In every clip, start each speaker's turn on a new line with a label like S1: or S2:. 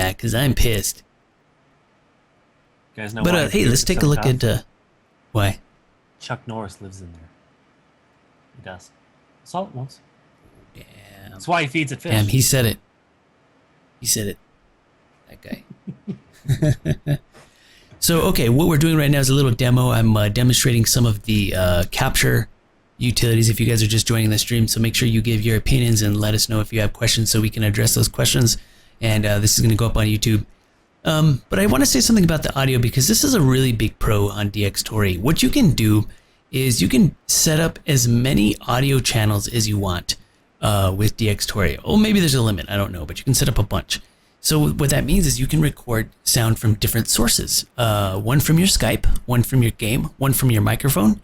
S1: that because I'm pissed.
S2: You guys know
S1: But
S2: why
S1: hey, let's take a look at why.
S2: Chuck Norris lives in there. He does. Saw it once.
S1: Damn.
S2: That's why he feeds it fish.
S1: Damn, he said it. He said it. That guy. So, okay, what we're doing right now is a little demo. I'm demonstrating some of the capture utilities if you guys are just joining the stream. So make sure you give your opinions and let us know if you have questions so we can address those questions. And this is going to go up on YouTube. But I want to say something about the audio because this is a really big pro on DxTory. What you can do is you can set up as many audio channels as you want with DxTory. Oh, maybe there's a limit. I don't know, but you can set up a bunch. So what that means is you can record sound from different sources. One from your Skype, one from your game, one from your microphone,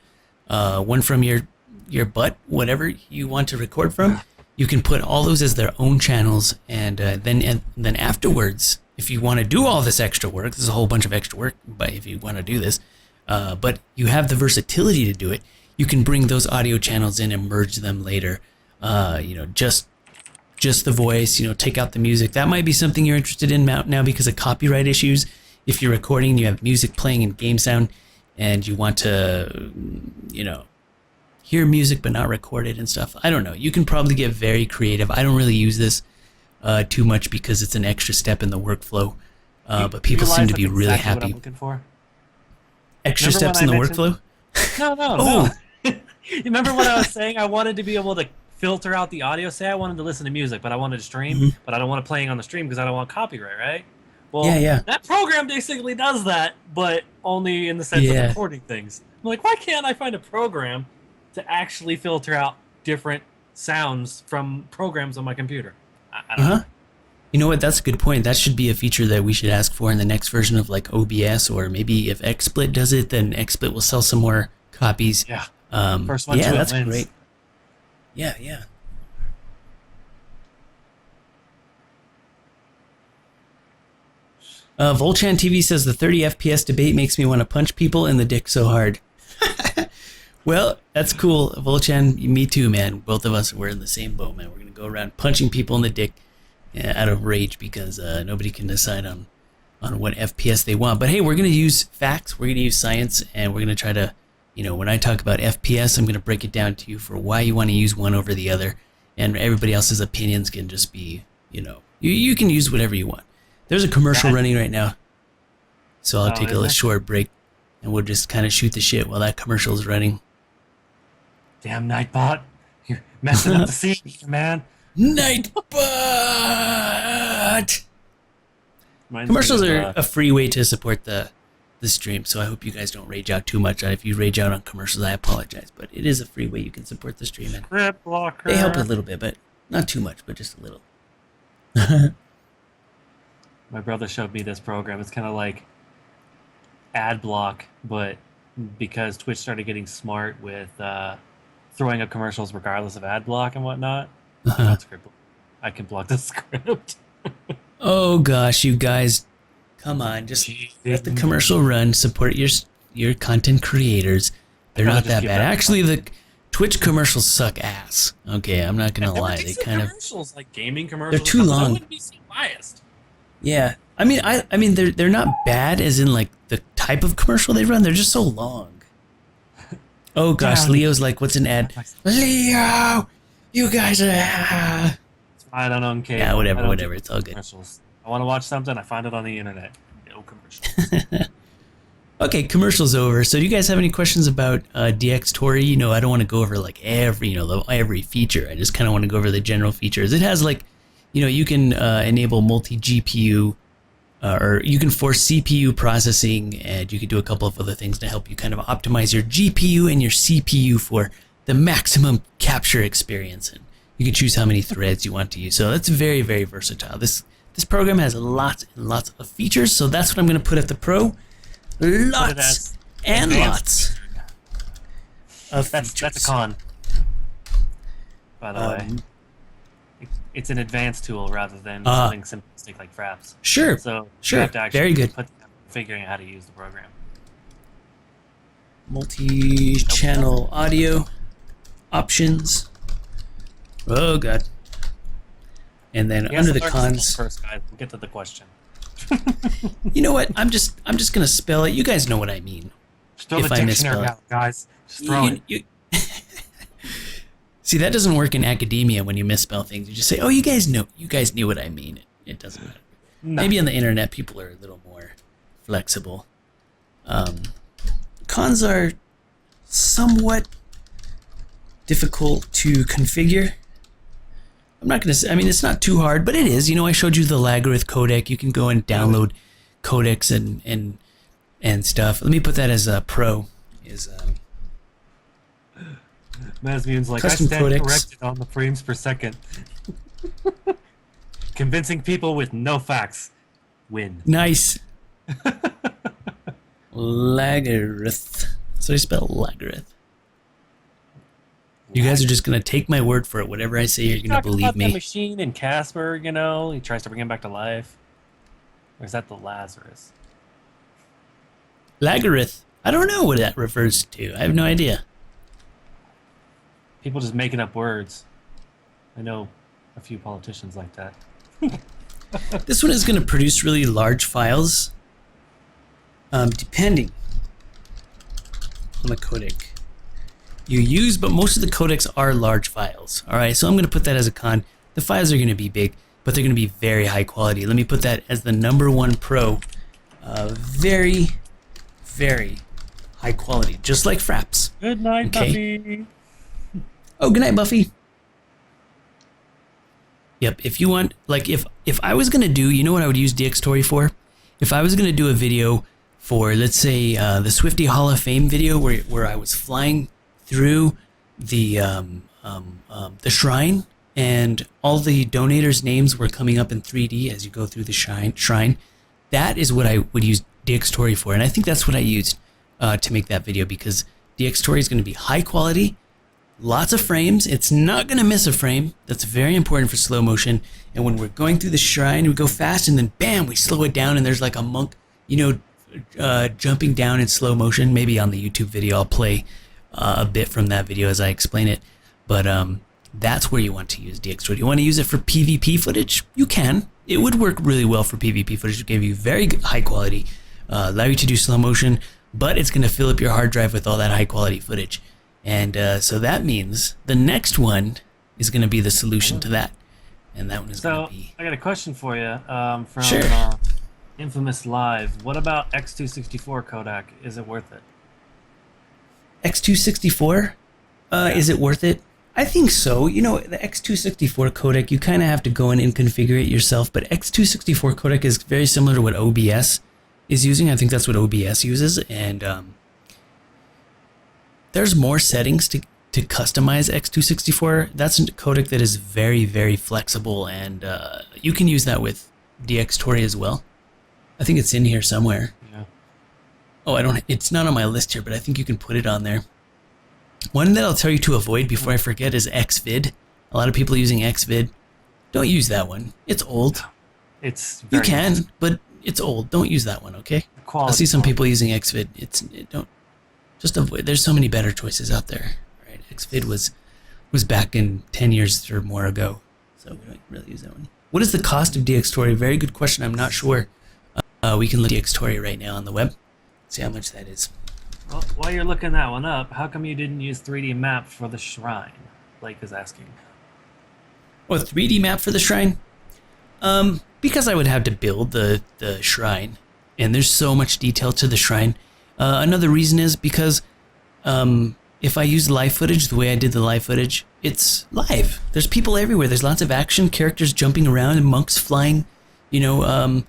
S1: one from your butt, whatever you want to record from. You can put all those as their own channels, and then afterwards, if you want to do all this extra work, there's a whole bunch of extra work, but if you want to do this, but you have the versatility to do it, you can bring those audio channels in and merge them later. You know, just the voice, you know, take out the music. That might be something you're interested in now because of copyright issues. If you're recording, you have music playing in game sound, and you want to, you know, hear music but not record it and stuff. I don't know. You can probably get very creative. I don't really use this too much because it's an extra step in the workflow. But people seem to be really happy.
S2: What I'm looking for?
S1: Extra steps in the workflow?
S2: No. You remember what I was saying? I wanted to be able to filter out the audio. Say I wanted to listen to music, but I wanted to stream, but I don't want it playing on the stream because I don't want copyright, right? Well,
S1: yeah.
S2: That program basically does that, but only in the sense of recording things. I'm like, why can't I find a program to actually filter out different sounds from programs on my computer? I don't know.
S1: You know what? That's a good point. That should be a feature that we should ask for in the next version of like OBS, or maybe if XSplit does it, then XSplit will sell some more copies.
S2: Yeah.
S1: First one. Yeah, that's great. Yeah. Volchan TV says the 30 FPS debate makes me want to punch people in the dick so hard. Well, that's cool, Volchan. Me too, man. Both of us, we're in the same boat, man. We're gonna go around punching people in the dick out of rage because nobody can decide on what FPS they want. But hey, we're gonna use facts, we're gonna use science, and we're gonna try to, you know, when I talk about FPS, I'm gonna break it down to you for why you want to use one over the other, and everybody else's opinions can just be, you know, you can use whatever you want. There's a commercial running right now, so I'll take a short break, and we'll just kind of shoot the shit while that commercial is running.
S2: Damn Nightbot, you're messing up the scene, man.
S1: Nightbot! Commercials are a free way to support the stream, so I hope you guys don't rage out too much. If you rage out on commercials, I apologize, but it is a free way you can support the stream. And
S2: Script blocker.
S1: They help a little bit, but not too much, but just a little.
S2: My brother showed me this program. It's kind of like ad block, but because Twitch started getting smart with throwing up commercials regardless of ad block and whatnot, I can block the script.
S1: Oh gosh, you guys, come on, just let the commercial run. Support your content creators. They're not that bad. Actually, the Twitch commercials suck ass. Okay, I'm not gonna lie. They kind of
S2: commercials like gaming commercials.
S1: They're too long.
S2: I wouldn't be so biased.
S1: Yeah, I mean they're not bad as in like the type of commercial they run. They're just so long. Oh gosh, Leo's like, what's an ad? Leo, you guys are.
S2: I don't know.
S1: Yeah, whatever. It's all good.
S2: I want to watch something. I find it on the internet. No commercials.
S1: Okay, commercials over. So do you guys have any questions about DxTory? You know, I don't want to go over like every feature. I just kind of want to go over the general features. It has like, you know, you can enable multi-GPU, or you can force CPU processing, and you can do a couple of other things to help you kind of optimize your GPU and your CPU for the maximum capture experience. And you can choose how many threads you want to use. So that's very, very versatile. This program has lots and lots of features. So that's what I'm going to put at the Pro. Lots and lots of features.
S2: That's a con, by the way. It's an advanced tool rather than something simplistic like Fraps.
S1: Sure.
S2: So
S1: sure.
S2: You have to actually
S1: very good.
S2: Figuring out how to use the program.
S1: Multi-channel audio options. Oh god. And then under the cons.
S2: First, guys, we'll get to the question.
S1: You know what? I'm just gonna spell it. You guys know what I mean.
S2: Just throw
S1: If
S2: the
S1: I
S2: dictionary
S1: misspell it.
S2: out, guys. Just throw it.
S1: See, that doesn't work in academia when you misspell things. You just say, "Oh, you guys know. You guys knew what I mean." It doesn't matter.
S2: No.
S1: Maybe on the internet, people are a little more flexible. Cons are somewhat difficult to configure. I'm not gonna say. I mean, it's not too hard, but it is. You know, I showed you the Lagarith codec. You can go and download codecs and stuff. Let me put that as a pro.
S2: Mazmun's like, I
S1: Custom
S2: stand
S1: codecs.
S2: corrected on the frames per second. Convincing people with no facts. Win.
S1: Nice. Lagarith. So you spell Lagarith. You guys are just gonna take my word for it. Whatever I say, you're gonna believe
S2: about
S1: me.
S2: The machine in Casper, you know, he tries to bring him back to life. Or is that the Lazarus?
S1: Lagarith. I don't know what that refers to. I have no idea.
S2: People just making up words. I know a few politicians like that.
S1: This one is gonna produce really large files, depending on the codec you use, but most of the codecs are large files. All right, so I'm going to put that as a con. The files are going to be big, but they're going to be very high quality. Let me put that as the #1 pro. Very, very high quality, just like Fraps.
S2: Good night,
S1: Okay.
S2: Buffy.
S1: Oh, good night, Buffy. Yep, if you want, like, if I was going to do, you know what I would use DxTory for? If I was going to do a video for, let's say, the Swifty Hall of Fame video where I was flying through the shrine and all the donators' names were coming up in 3D as you go through the shrine, that is what I would use DxTory for. And I think that's what I used to make that video, because DxTory is going to be high quality, lots of frames. It's not going to miss a frame. That's very important for slow motion. And when we're going through the shrine, we go fast and then bam, we slow it down and there's like a monk, you know, jumping down in slow motion. Maybe on the YouTube video I'll play a bit from that video as I explain it. But that's where you want to use DxTory. You want to use it for PvP footage? You can. It would work really well for PvP footage. It give you very high quality, allow you to do slow motion, but it's going to fill up your hard drive with all that high quality footage. And so that means the next one is going to be the solution to that. And that one is going to be...
S2: I got a question for you from
S1: Sure.
S2: Infamous Live. What about X264 codec? Is it worth it?
S1: X264? Is it worth it? I think so. You know, the X264 codec, you kind of have to go in and configure it yourself, but X264 codec is very similar to what OBS is using. I think that's what OBS uses, and there's more settings to customize X264. That's a codec that is very, very flexible, and you can use that with DxTory as well. I think it's in here somewhere.
S2: Yeah.
S1: Oh, it's not on my list here, but I think you can put it on there. One that I'll tell you to avoid before I forget is Xvid. A lot of people are using Xvid. Don't use that one. It's old.
S2: It's
S1: You
S2: very
S1: can,
S2: nice.
S1: but it's old. Don't use that one, okay?
S2: Quality,
S1: I see some
S2: quality.
S1: people using Xvid. Don't just avoid. There's so many better choices out there. Right? Xvid was back in 10 years or more ago, so we don't really use that one. What is the cost of DxTory? Very good question. I'm not sure. We can look at DxTory right now on the web. See how much that is.
S2: Well, while you're looking that one up, how come you didn't use 3D map for the shrine? Blake is asking.
S1: Oh, a 3D map for the shrine? Because I would have to build the shrine, and there's so much detail to the shrine. Another reason is because if I use live footage the way I did the live footage, it's live. There's people everywhere. There's lots of action, characters jumping around, and monks flying. You know,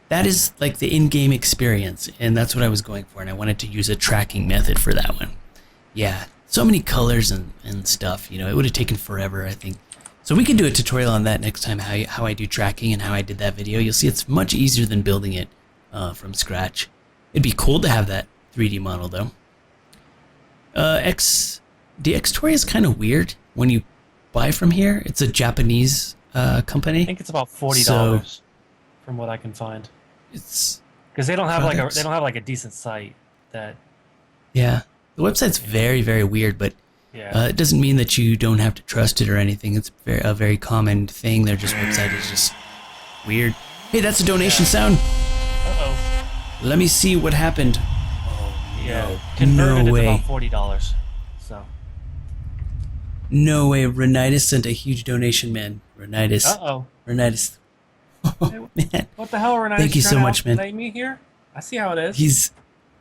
S1: that is like the in-game experience, and that's what I was going for, and I wanted to use a tracking method for that one. Yeah, so many colors and stuff, you know, it would have taken forever, I think. So we can do a tutorial on that next time, how I do tracking and how I did that video. You'll see it's much easier than building it from scratch. It'd be cool to have that 3D model, though. DxTory is kind of weird when you buy from here. It's a Japanese company.
S2: I think it's about $40
S1: So-
S2: from what I can find.
S1: It's
S2: Because they don't have
S1: products.
S2: like a decent site that
S1: Yeah, the website's very, very weird, but it doesn't mean that you don't have to trust it or anything. It's a very common thing. Their website is just weird. Hey, that's a donation sound. Let me see what happened.
S2: Yeah,
S1: No,
S2: converted
S1: no
S2: it's
S1: way.
S2: about $40. So.
S1: No way. Renitis sent a huge donation, man. Renitis.
S2: Uh-oh.
S1: Renitis.
S2: Hey,
S1: Oh, man.
S2: what the hell are
S1: Thank you
S2: trying
S1: so
S2: to
S1: much, man.
S2: outplay me here? I see how it is.
S1: He's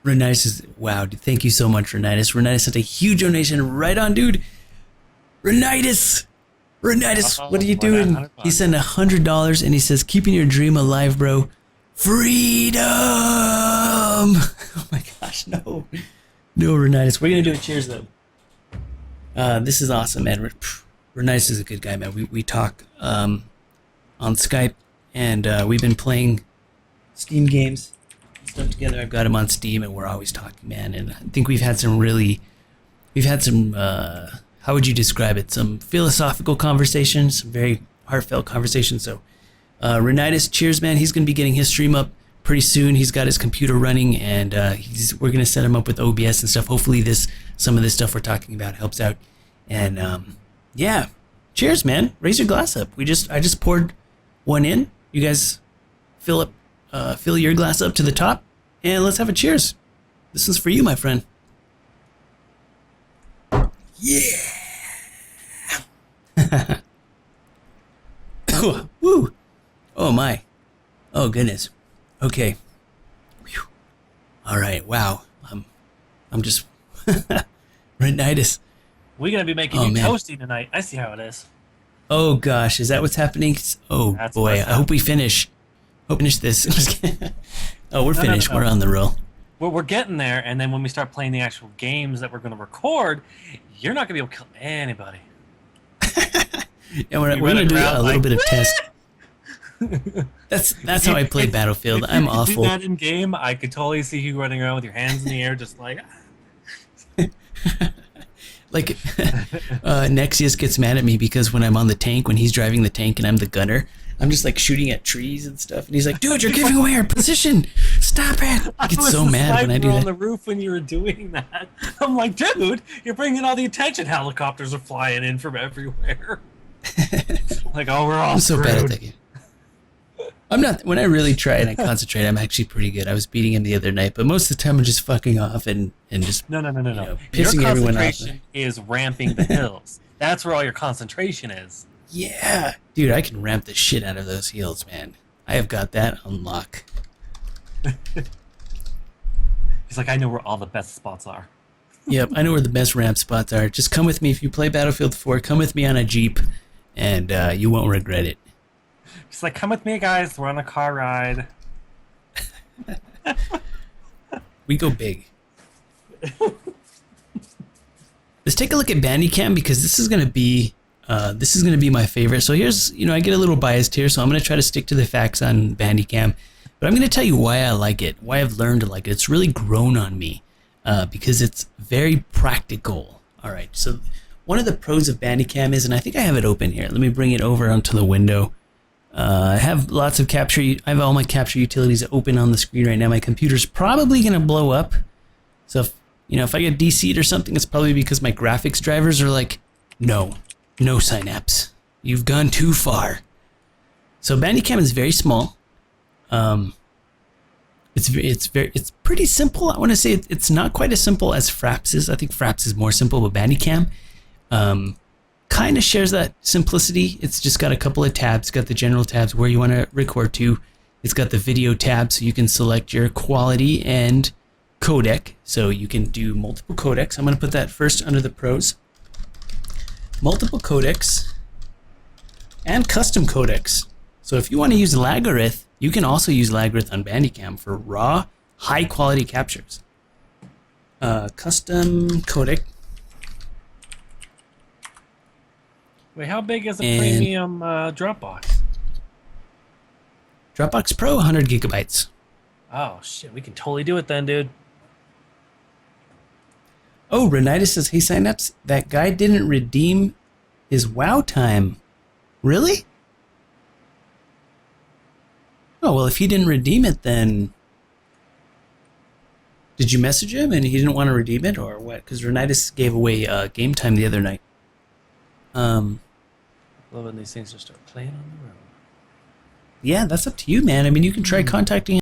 S1: Renitis is wow, dude. Thank you so much, Renitis. Renitis sent a huge donation. Right on, dude. Renitis! Renitis, what are you
S2: More than
S1: doing?
S2: 100
S1: He
S2: bucks.
S1: sent $100 and he says, keeping your dream alive, bro. Freedom! Oh my gosh, no. No, Renitis. We're gonna do a cheers though. This is awesome, man. Renitis is a good guy, man. We talk on Skype and we've been playing Steam games and stuff together. I've got him on Steam and we're always talking, man. And I think we've had some how would you describe it? Some philosophical conversations, some very heartfelt conversations. So, Renitis, cheers, man. He's going to be getting his stream up pretty soon. He's got his computer running, and we're going to set him up with OBS and stuff. Hopefully, some of this stuff we're talking about helps out. And yeah, cheers, man. Raise your glass up. I just poured one in. You guys fill your glass up to the top, and let's have a cheers. This is for you, my friend. Yeah. Woo. Oh my. Oh goodness. Okay. Whew. All right. Wow. I'm just Renitis.
S2: We're gonna be making
S1: Oh,
S2: you
S1: man.
S2: toasty tonight. I see how it is.
S1: Oh gosh, is that what's happening? Oh
S2: That's
S1: boy.
S2: what's
S1: I hope we finish. Finish this. I'm just kidding. Oh, we're finished.
S2: no.
S1: We're on the roll.
S2: We're getting there, and then when we start playing the actual games that we're gonna record, you're not gonna be able to kill anybody.
S1: Yeah, we're gonna do a little bit of test. That's how I play Battlefield. I'm
S2: If you
S1: awful.
S2: do that in game, I could totally see you running around with your hands in the air, just like.
S1: Like, Nexius gets mad at me because when I'm on the tank, when he's driving the tank and I'm the gunner, I'm just like shooting at trees and stuff. And he's like, dude, you're giving away our position. Stop it. I get so mad when I do
S2: on
S1: that.
S2: the roof when you were doing that. I'm like, dude, you're bringing all the attention. Helicopters are flying in from everywhere. Like, oh, we're all
S1: I'm so bad at
S2: screwed.
S1: that game. I'm not. When I really try and I concentrate, I'm actually pretty good. I was beating him the other night, but most of the time I'm just fucking off and just
S2: No.
S1: know,
S2: Your
S1: pissing everyone off.
S2: concentration is ramping the hills. That's where all your concentration is.
S1: Yeah, dude, I can ramp the shit out of those heels, man. I have got that on lock.
S2: He's like, I know where all the best spots are.
S1: Yep, I know where the best ramp spots are. Just come with me if you play Battlefield 4. Come with me on a Jeep, and you won't regret it.
S2: He's like, come with me, guys. We're on a car ride.
S1: We go big. Let's take a look at Bandicam because this is gonna be my favorite. So here's, I get a little biased here, so I'm gonna try to stick to the facts on Bandicam, but I'm gonna tell you why I like it, why I've learned to like it. It's really grown on me because it's very practical. All right, so one of the pros of Bandicam is, and I think I have it open here. Let me bring it over onto the window. I have lots of capture. I have all my capture utilities open on the screen right now. My computer's probably gonna blow up. So if I get DC'd or something, it's probably because my graphics drivers are like, no Synapse, you've gone too far. So Bandicam is very small. It's pretty simple. I want to say it's not quite as simple as Fraps is. I think Fraps is more simple, but Bandicam kind of shares that simplicity. It's just got a couple of tabs. It's got the general tabs where you want to record to. It's got the video tab, so you can select your quality and codec. So you can do multiple codecs. I'm going to put that first under the pros. Multiple codecs and custom codecs. So if you want to use Lagarith, you can also use Lagarith on Bandicam for raw, high quality captures. Custom codec.
S2: Wait, how big is a premium Dropbox?
S1: Dropbox Pro, 100 gigabytes.
S2: Oh, shit. We can totally do it then, dude.
S1: Oh, Renitis says, hey, Synapse, that guy didn't redeem his WoW time. Really? Oh, well, if he didn't redeem it, then... Did you message him and he didn't want to redeem it, or what? Because Renitis gave away game time the other night.
S2: Love when these things just start playing on the road.
S1: Yeah, that's up to you, man. I mean, you can try contacting him